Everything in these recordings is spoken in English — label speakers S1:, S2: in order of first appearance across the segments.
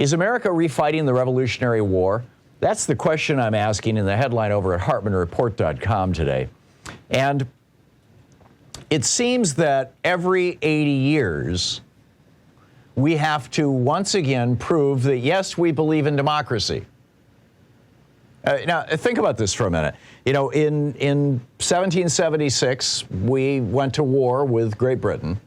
S1: Is America refighting the Revolutionary War? That's the question I'm asking in the headline over at HartmannReport.com today. And it seems that every 80 years, we have to once again prove that, yes, we believe in democracy. Now, think about this for a minute. You know, in 1776, we went to war with Great Britain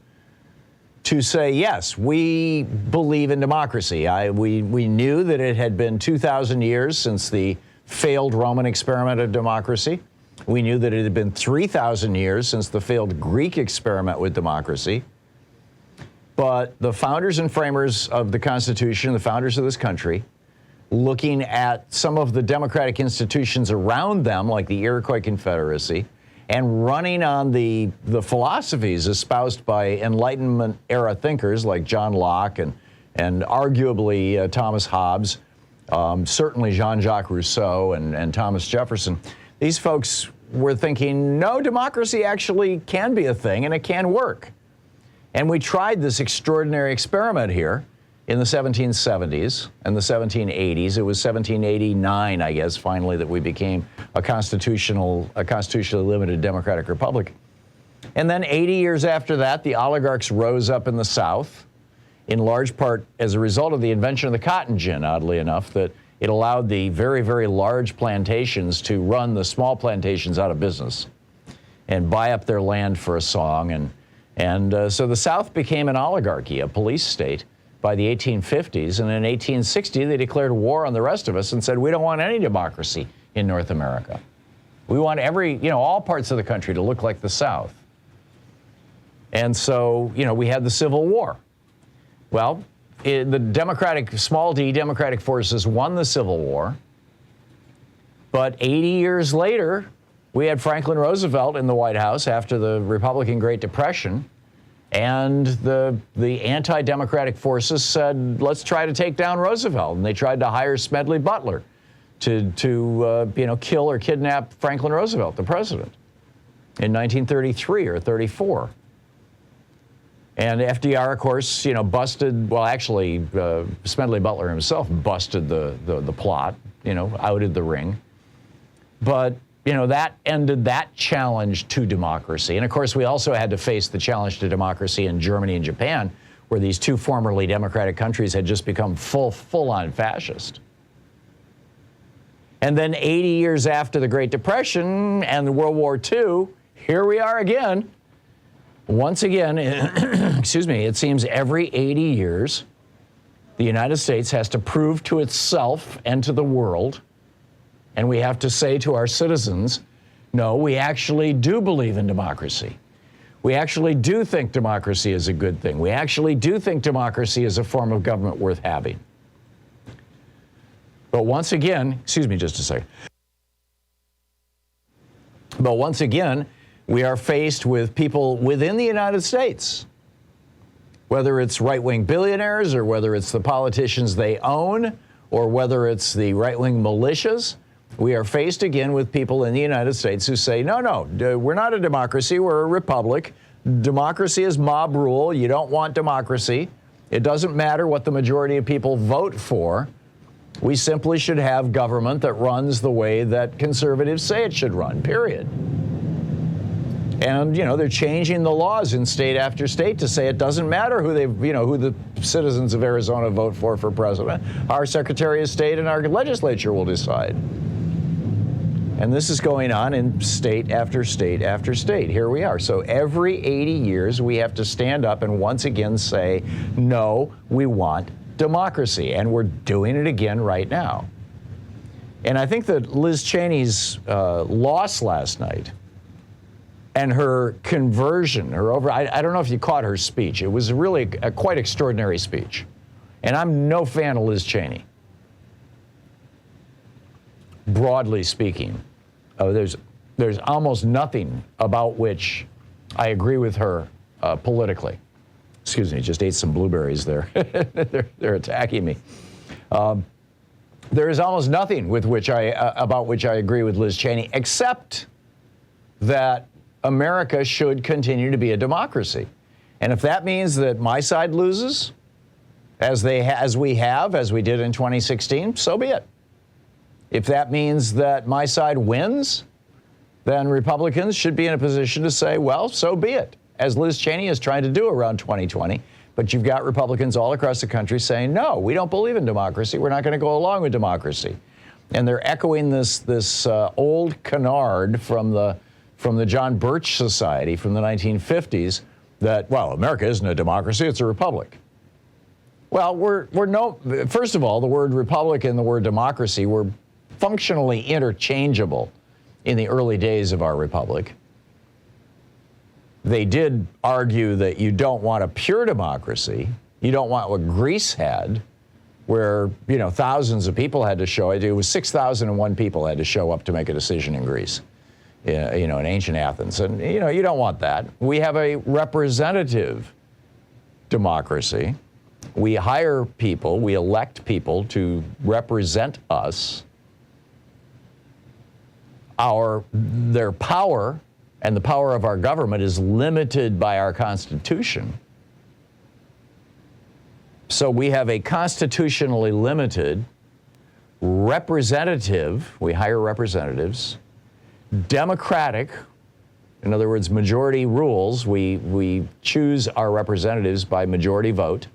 S1: to say, yes, we believe in democracy. We knew that it had been 2,000 years since the failed Roman experiment of democracy. We knew that it had been 3,000 years since the failed Greek experiment with democracy. But the founders and framers of the Constitution, the founders of this country, looking at some of the democratic institutions around them, like the Iroquois Confederacy, and running on the philosophies espoused by Enlightenment-era thinkers like John Locke and arguably Thomas Hobbes, certainly Jean-Jacques Rousseau and Thomas Jefferson. These folks were thinking, no, democracy actually can be a thing and it can work. And we tried this extraordinary experiment here in the 1770s and the 1780s. It was 1789, I guess, finally, that we became a constitutionally limited democratic republic. And then 80 years after that, the oligarchs rose up in the South, in large part as a result of the invention of the cotton gin, oddly enough, that it allowed the very, very large plantations to run the small plantations out of business and buy up their land for a song. And so the South became an oligarchy, a police state, by the 1850s, and in 1860 they declared war on the rest of us and said, we don't want any democracy in North America. We want all parts of the country to look like the South. And so, we had the Civil War. Well, the small d democratic forces won the Civil War, but 80 years later, we had Franklin Roosevelt in the White House after the Republican Great Depression. And the anti-democratic forces said, let's try to take down Roosevelt. And they tried to hire Smedley Butler to kill or kidnap Franklin Roosevelt, the president, in 1933 or 34. And FDR, of course, busted, well, actually, Smedley Butler himself busted the plot, outed the ring. But that ended that challenge to democracy. And of course, we also had to face the challenge to democracy in Germany and Japan, where these two formerly democratic countries had just become full-on fascist. And then 80 years after the Great Depression and World War II, here we are again. Once again, excuse me, it seems every 80 years, the United States has to prove to itself and to the world, and we have to say to our citizens, no, we actually do believe in democracy. We actually do think democracy is a good thing. We actually do think democracy is a form of government worth having. But once again, excuse me just a second. But once again, we are faced with people within the United States, whether it's right-wing billionaires or whether it's the politicians they own or whether it's the right-wing militias. We are faced again with people in the United States who say, no, we're not a democracy, we're a republic. Democracy is mob rule. You don't want democracy. It doesn't matter what the majority of people vote for. We simply should have government that runs the way that conservatives say it should run, period. And, they're changing the laws in state after state to say it doesn't matter who who the citizens of Arizona vote for president. Our Secretary of State and our legislature will decide. And this is going on in state after state after state. Here we are. So every 80 years, we have to stand up and once again say, no, we want democracy. And we're doing it again right now. And I think that Liz Cheney's loss last night and her conversion, I don't know if you caught her speech. It was really a quite extraordinary speech. And I'm no fan of Liz Cheney. Broadly speaking, there's almost nothing about which I agree with her politically. Excuse me, just ate some blueberries there. they're attacking me. There is almost nothing about which I agree with Liz Cheney, except that America should continue to be a democracy. And if that means that my side loses, as we did in 2016, so be it. If that means that my side wins, then Republicans should be in a position to say, well, so be it, as Liz Cheney is trying to do around 2020. But you've got Republicans all across the country saying, no, we don't believe in democracy. We're not going to go along with democracy. And they're echoing this old canard from the John Birch Society from the 1950s that, well, America isn't a democracy, it's a republic. Well, first of all, the word republic and the word democracy were functionally interchangeable in the early days of our republic. They did argue that you don't want a pure democracy. You don't want what Greece had, where, thousands of people had to show it. It was 6,001 people had to show up to make a decision in Greece, in ancient Athens. And, you don't want that. We have a representative democracy. We hire people, we elect people to represent us. Their power and the power of our government is limited by our Constitution. So we have a constitutionally limited representative, we hire representatives, democratic, in other words, majority rules, we choose our representatives by majority vote,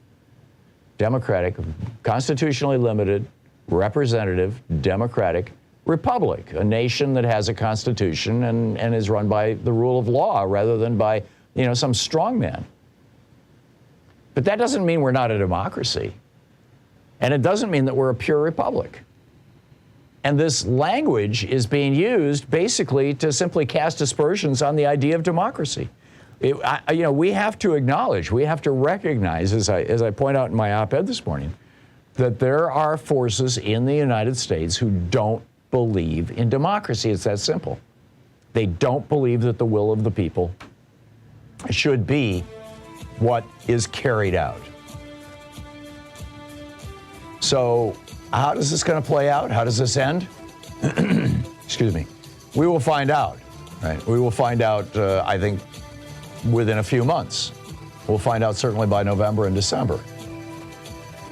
S1: democratic, constitutionally limited, representative, democratic republic, a nation that has a constitution and is run by the rule of law rather than by, some strongman. But that doesn't mean we're not a democracy. And it doesn't mean that we're a pure republic. And this language is being used basically to simply cast aspersions on the idea of democracy. We have to acknowledge, we have to recognize, as I point out in my op-ed this morning, that there are forces in the United States who don't believe in democracy. It's that simple. They don't believe that the will of the people should be what is carried out. So how is this going to play out? How does this end? Excuse me. We will find out, right? We will find out, I think, within a few months. We'll find out certainly by November and December.